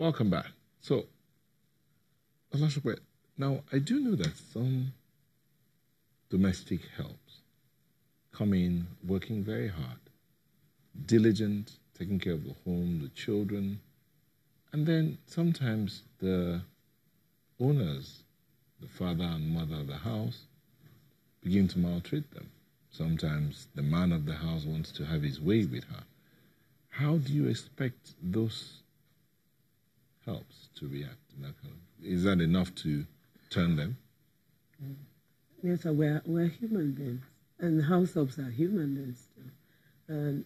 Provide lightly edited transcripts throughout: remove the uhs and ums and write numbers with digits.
Welcome back. So, Olashokwe, now I do know that some domestic helps come in working very hard, diligent, taking care of the home, the children, and then sometimes the owners, the father and mother of the house, begin to maltreat them. Sometimes the man of the house wants to have his way with her. How do you expect those helps to react? Is that enough to turn them? Yes, sir, we're human beings, and house helps are human beings too. And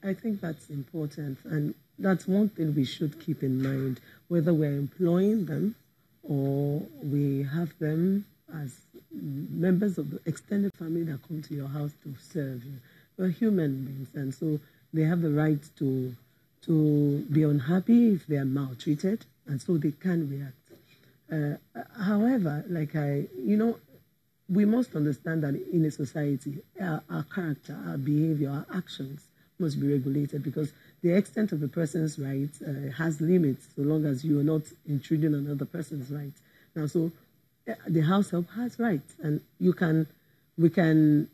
I think that's important, and that's one thing we should keep in mind, whether we're employing them or we have them as members of the extended family that come to your house to serve you. We're human beings, and so they have the right to be unhappy if they are maltreated, and so they can react. However, we must understand that in a society, our character, our behavior, our actions must be regulated, because the extent of the person's rights has limits, so long as you are not intruding on another person's rights. Now, so the house help has rights, and we can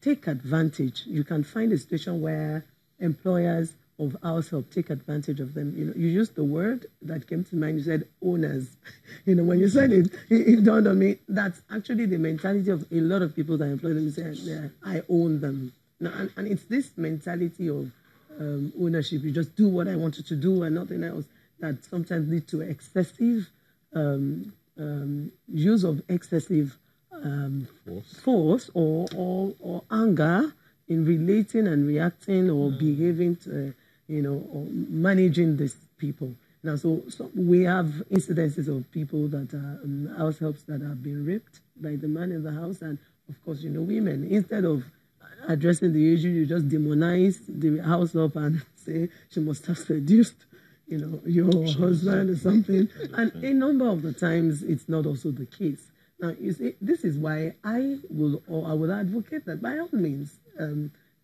take advantage. You can find a situation where employers of house help take advantage of them. You used the word that came to mind. You said owners. When you said it, it dawned on me. That's actually the mentality of a lot of people that employ them. Say, yeah, I own them. Now, and it's this mentality of ownership. You just do what I want you to do and nothing else, that sometimes lead to excessive use of excessive force or anger in relating and reacting or behaving to, or managing these people. Now, so we have incidences of people that are house helps that have been raped by the man in the house, and of course, women. Instead of addressing the issue, you just demonize the house help and say she must have seduced, your husband or something. And a number of the times, it's not also the case. Now, you see, this is why I would advocate that by all means,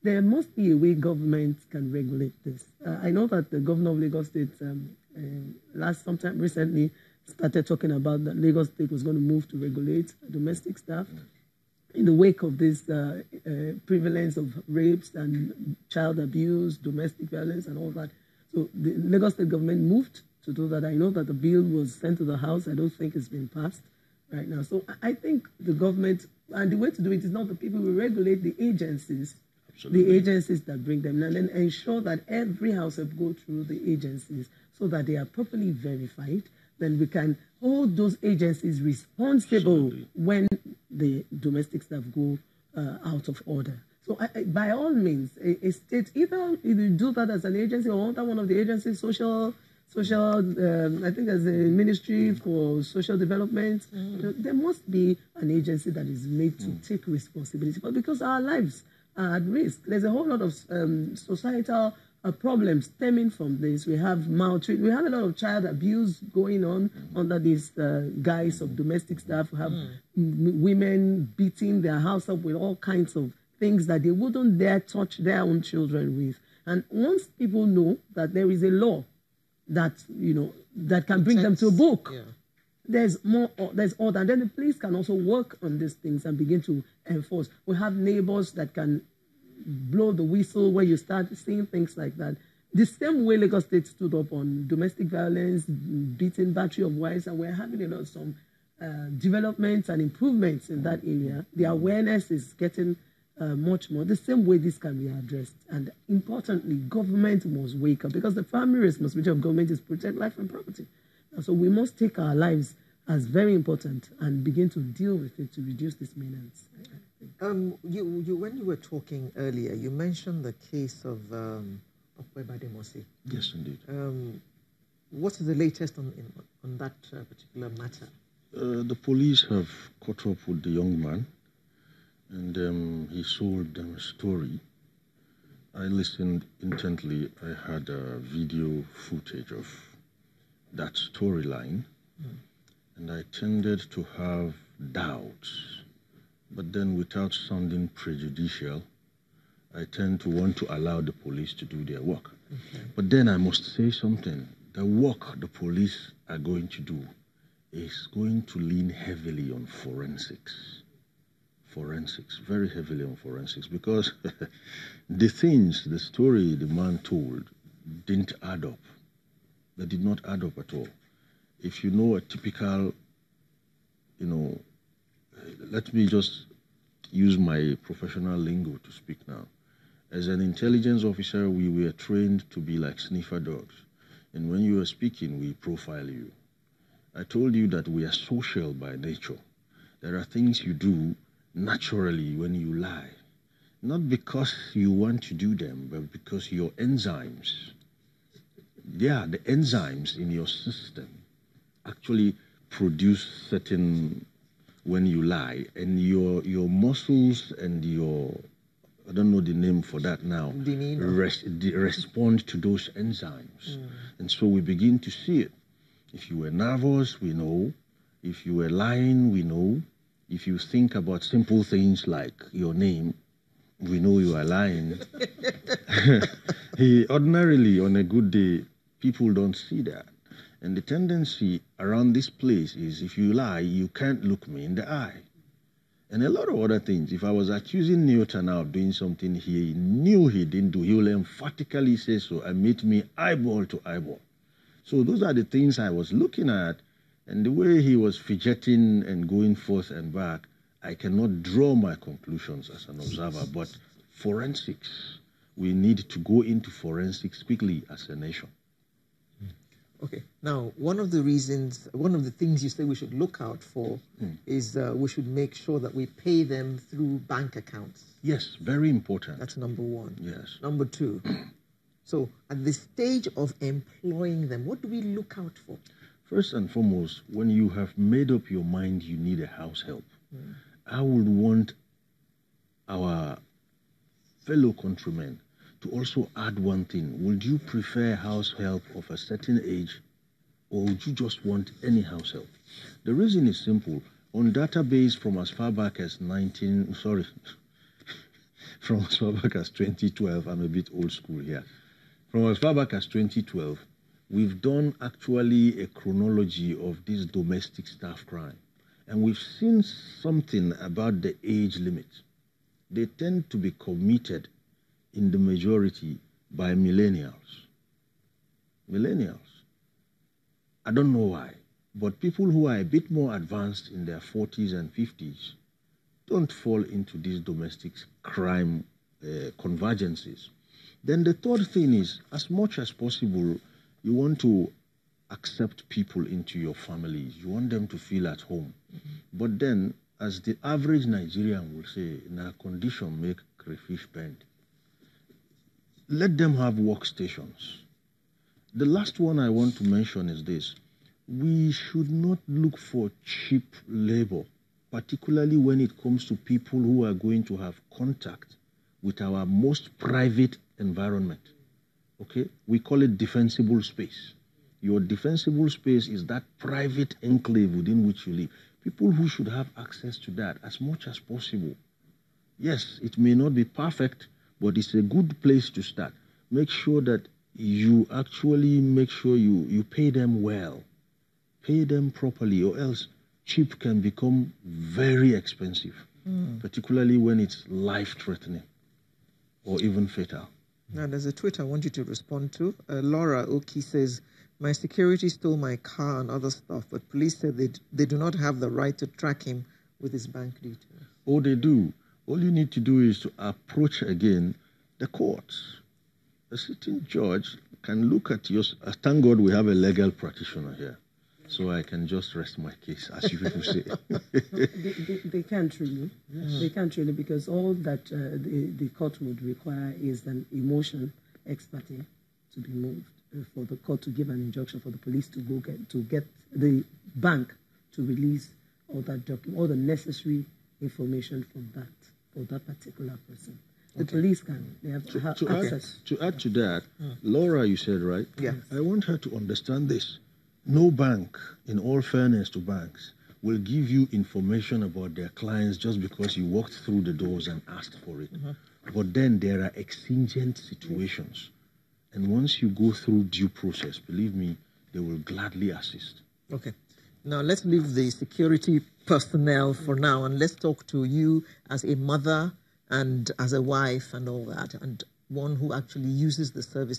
there must be a way government can regulate this. I know that the governor of Lagos State sometime recently started talking about that Lagos State was going to move to regulate domestic staff in the wake of this prevalence of rapes and child abuse, domestic violence, and all that. So the Lagos State government moved to do that. I know that the bill was sent to the House. I don't think it's been passed right now. So I think the government, and the way to do it is not the people who regulate the agencies, the agencies that bring them, and then ensure that every house will go through the agencies so that they are properly verified. Then we can hold those agencies responsible when the domestic staff go out of order. So by all means, a state, either you do that as an agency or under one of the agencies, social, I think as a Ministry for Social Development, there must be an agency that is made to take responsibility. But because our lives are at risk, there's a whole lot of societal problems stemming from this. We have maltreatment. We have a lot of child abuse going on under this guise of domestic staff. We have women beating their house up with all kinds of things that they wouldn't dare touch their own children with. And once people know that there is a law that, that can bring them to book, there's order. And then the police can also work on these things and begin to enforce. We have neighbors that can blow the whistle when you start seeing things like that. The same way Lagos State stood up on domestic violence, beating battery of wives, and we're having a lot of some developments and improvements in that area. The awareness is getting much more. The same way this can be addressed. And importantly, government must wake up, because the primary responsibility of government is protect life and property. And so we must take our lives as very important and begin to deal with it to reduce this menace. When you were talking earlier, you mentioned the case of Bademosi. Yes, indeed. What is the latest on that particular matter? The police have caught up with the young man, and he sold them a story. I listened intently. I had video footage of that storyline, and I tended to have doubts. But then, without sounding prejudicial, I tend to want to allow the police to do their work. But then I must say something the work the police are going to do is going to lean heavily on forensics. Forensics, very heavily on forensics, because the things, the story the man told didn't add up. They did not add up at all. If you know a typical, let me just use my professional lingo to speak now. As an intelligence officer, we were trained to be like sniffer dogs. And when you are speaking, we profile you. I told you that we are social by nature. There are things you do naturally when you lie. Not because you want to do them, but because your enzymes, the enzymes in your system actually produce certain, when you lie, and your muscles and your, I don't know the name for that now, respond to those enzymes. And so we begin to see it. If you were nervous, we know. If you were lying, we know. If you think about simple things like your name, we know you are lying. Ordinarily, on a good day, people don't see that. And the tendency around this place is if you lie, you can't look me in the eye. And a lot of other things. If I was accusing Newton now of doing something he knew he didn't do, he will emphatically say so and meet me eyeball to eyeball. So those are the things I was looking at, and the way he was fidgeting and going forth and back, I cannot draw my conclusions as an observer. But forensics, we need to go into forensics quickly as a nation. Okay. Now, one of the things you say we should look out for is we should make sure that we pay them through bank accounts. Yes, very important. That's number one. Yes. Number two, so at the stage of employing them, what do we look out for? First and foremost, when you have made up your mind you need a house help, I would want our fellow countrymen to also add one thing. Would you prefer house help of a certain age, or would you just want any house help? The reason is simple. On database from as far back as from as far back as 2012, I'm a bit old school here. From as far back as 2012, we've done actually a chronology of this domestic staff crime. And we've seen something about the age limit. They tend to be committed in the majority by millennials. Millennials. I don't know why, but people who are a bit more advanced in their 40s and 50s don't fall into these domestic crime convergences. Then the third thing is, as much as possible, you want to accept people into your families. You want them to feel at home. But then, as the average Nigerian will say, in our condition make crayfish bend. Let them have workstations. The last one I want to mention is this. We should not look for cheap labor, particularly when it comes to people who are going to have contact with our most private environment. Okay? We call it defensible space. Your defensible space is that private enclave within which you live. People who should have access to that as much as possible. Yes, it may not be perfect, but it's a good place to start. Make sure that you actually make sure you pay them well. Pay them properly, or else cheap can become very expensive, particularly when it's life-threatening or even fatal. Now, there's a tweet I want you to respond to. Laura Oki says, my security stole my car and other stuff, but police said they do not have the right to track him with his bank details. Oh, they do. All you need to do is to approach again the courts. A sitting judge can look at your... Thank God we have a legal practitioner here, so I can just rest my case, as you people say. They can't really. They can't really, because all that the court would require is an emotion expertise to be moved, for the court to give an injunction for the police to go get the bank to release all that document, all the necessary information for that particular person. The police can. They have to have access. To add to that, Laura, you said, right? Yes. I want her to understand this. No bank, in all fairness to banks, will give you information about their clients just because you walked through the doors and asked for it. But then there are exigent situations. And once you go through due process, believe me, they will gladly assist. Okay. Now, let's leave the security personnel for now, and let's talk to you as a mother and as a wife and all that, and one who actually uses the services